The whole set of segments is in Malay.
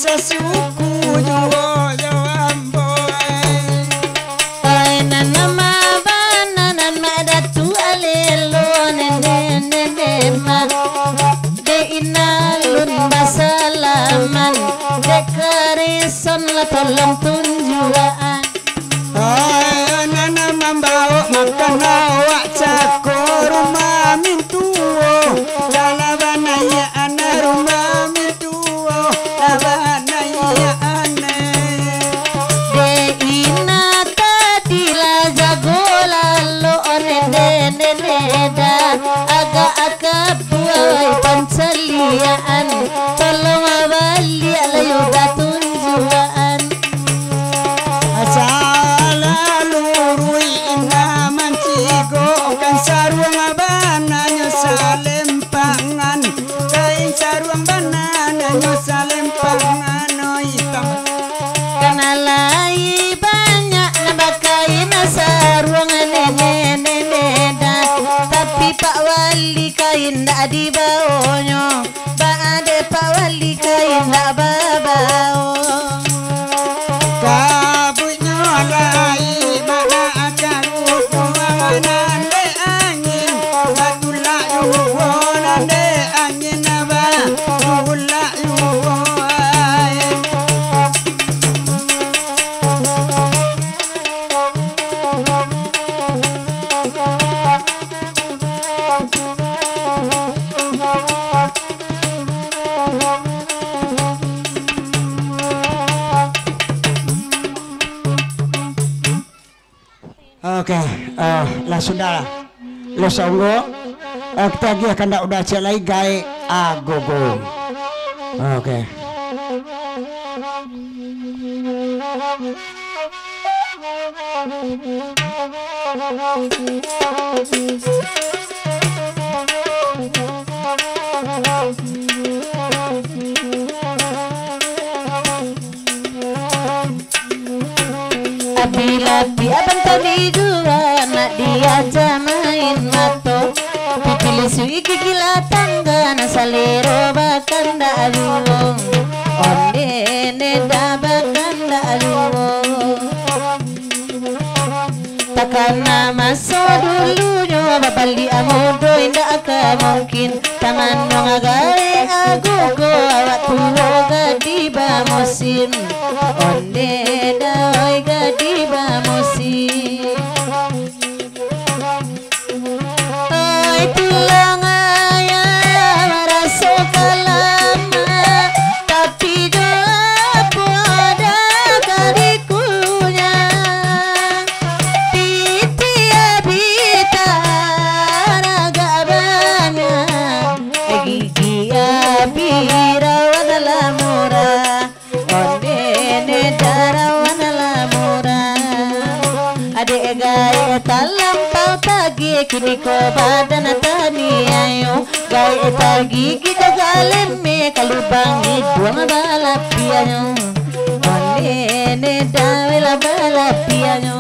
sesuku juwo jawambo nama bananan madatu alelo nenema de inalun basalaman de karison la tolong tunjuan nana mambawa makana wa cakor mamintuo dalabana ya ana rumah mintuo dalabana ane de ina tadila jagola lo neneda aga buai pancalian tolong awali alayuda tunjuan sarwang banana salempangan kain sarwang banana salempangan hitam kanalai banyak nabakain sarwang neneda tapi Pak Wali kain dak di bawahnya bade Pak Wali kain dak babao kabutnya lai mana ada mana Oke, lah sudah lo songgo kita lagi akan dak udah celai gai agogo. Oke. Api abang tadi juga nak diajak main mato pipili sui gila tangga nasalero bakan dak luwong onde neda bakan dak luwong takana maso dulunya babali amodo indah mungkin taman ngagae agogo awak tuwo gadiba musim onde dawai gadiba musim oi tulang ayah rasa kalama tapi jawab ada karikunya titi abita raga banyak gigi abira wadala mura onde ne darawana lamura ade gaya talampau tagi kini ko badan tani ayo gaya tagi kita galeme kalubangi buang balapianyo onde ne dawela balapianyo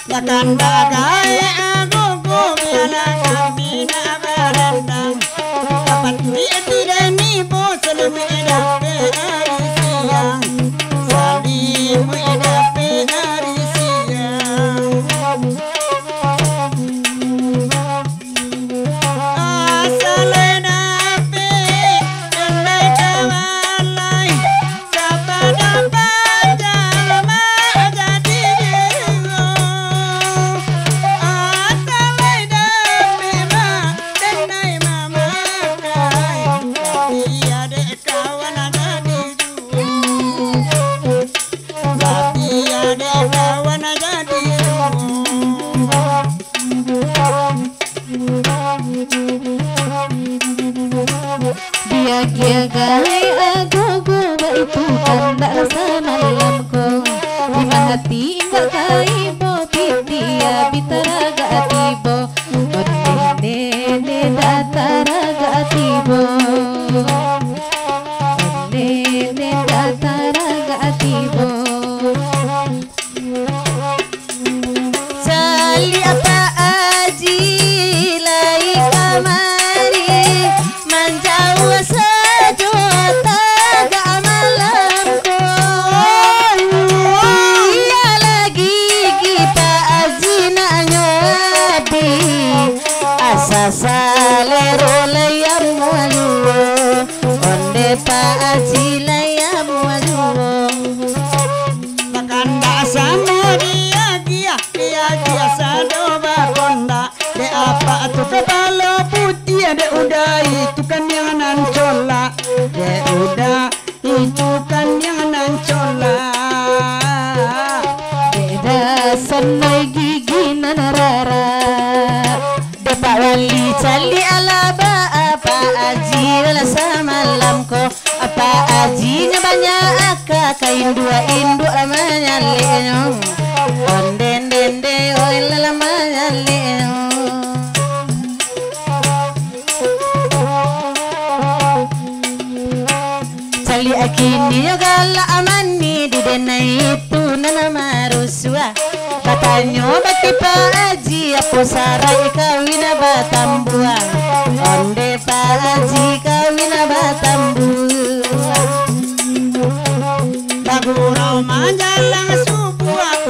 Yakanda gaya agogo biana kabina barandang kapan tidak ni bos lebih siang salim dape hari siang asalena pe elai kawalai sabada panjama jadi asalai dape ma tenai mama kai tiada kawan ada di tiada kawan ada di dia kia gai agogo itu tanda rasa malamku di hati enggak kaibo dia bitara gak tibo onde datara gak tibo onde datara gak tibo sali apa aji lai kamari sasalero layam wajuwo onde Pak Haji layam wajuwo Bakanda sama dia sado bakonda de apa tu kepala putih de udah itu kan yang nancola de udah itu kan yang nancola beda senai gigi nanarara de Pak Wali cali ala Pak Haji ala samalam ko Pak Haji nya banyak kain dua induk namanya lenyong onden dende oi lamanya lenyong cali akini yogala amani di dena itu nana marusua katanya bati Pak Haji apa sarai kawin batambua onde Pak Haji kawin batambua Bagurau majalang subuah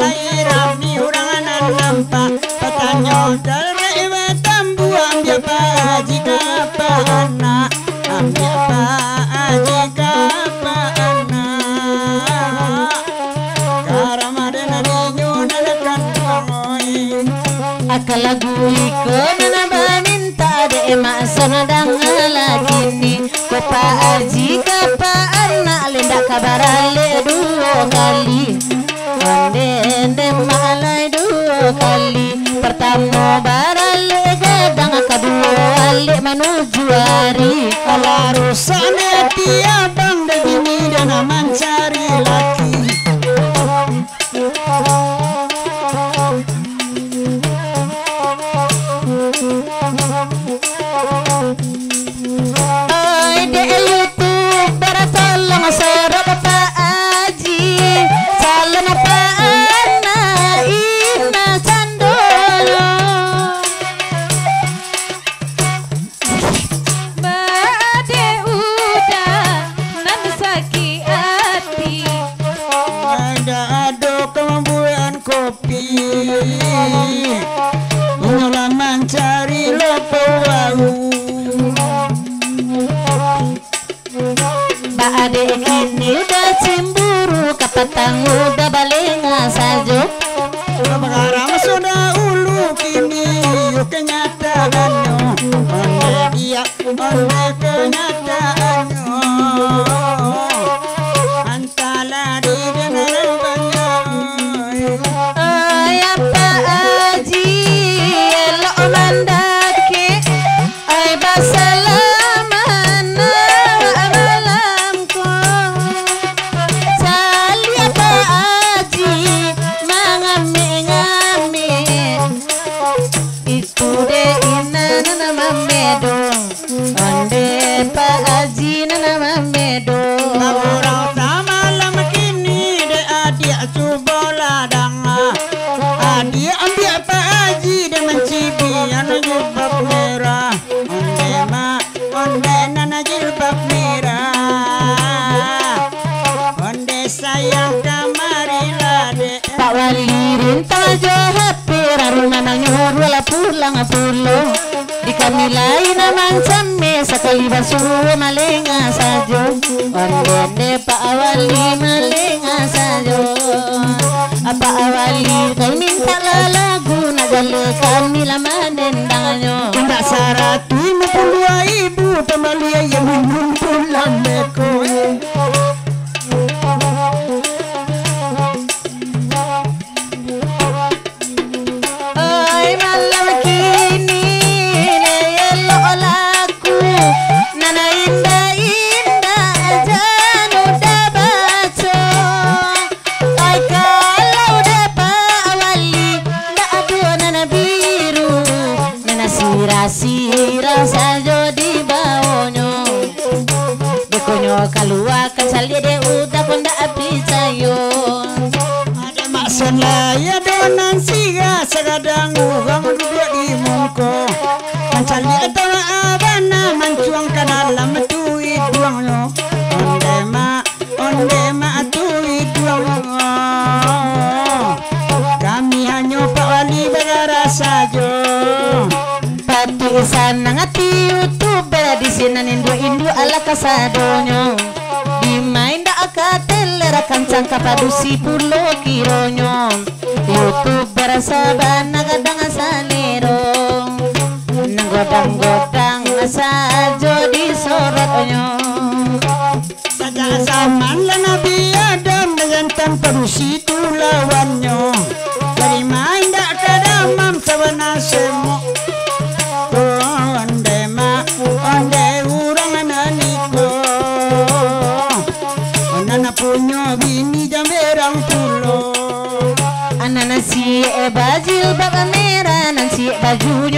Rami urangan nampak Patanyo dalre batambu Ambil Pak Haji kapa anak Ambil Pak Haji kapa anak Karamadena dinyo nalakan wangoy akal lagu iko nana minta de emak sonadang alakini ko Pak Haji kapa anak lenda kabarale dua kali onde malai dua kali pertama barale gadang kedua alik menuju hari Kalau rusane tiabang begini dan mencari laki oi de YouTube baratolong sorot Pak Haji salam Pak Ana ina sandoyo bade udah nan sakit hati ada kemampuan kopi Menyolah mencari lopo wau Pak Ade kini udah cemburu kapatang udah balenga sajo Sekarang sudah ulu kini yuk kenyataannya Onde dia onde kenyataannya Antara di dengan banyak ay Pak Haji elok mandaki ay basalaman malamku salia Pak Haji mangami-ngami itu de ina nana mamedong onde Pak Haji nana mamedong Orang sama lama kini de adik coba ladang Adik ambil Pak Haji de mencibi anak jilbab merah onde nana jilbab merah Onde sayang kamarilah de Pak Wali rintang aja HP rumah nyuruh lah pulang pulang di kami lain macam sekali basuh malenga sajo onde Pak Wali malenga sajo apa Wali kau minta lagu nagale kami lama nendangnya Tidak sarati maupun 2.000 pembeli yang mengumpulkan meko oi malam kini elok laku nana indah jan udah baca ai kalau dapat Wali ndak ada nana biru nana sira sajo di bawahnya dekonyo keluar kan sali de udah konda apisayo Ada maksud laya donan siga segadang uang duduk di muka Mencari atau abana mencuang ke dalam tuit duangnya Onde ma tuit duangnya Kami hanya Pak Wali berara saja Batu sana ngati youtuber di sini Indo ala kasadonyo di main da akatelera kancang kapadusi pulo kironyo youtuber sabana kadang asalero nanggodang-godang sajo disorotnya saja zaman lana biadam dengan tanpa rusi tu lawannya dari main dak kadamam sabana semo onde ma onde urang ananiko onana punyo bini jamerang pulo anana si bajil baba merah nan si bajunya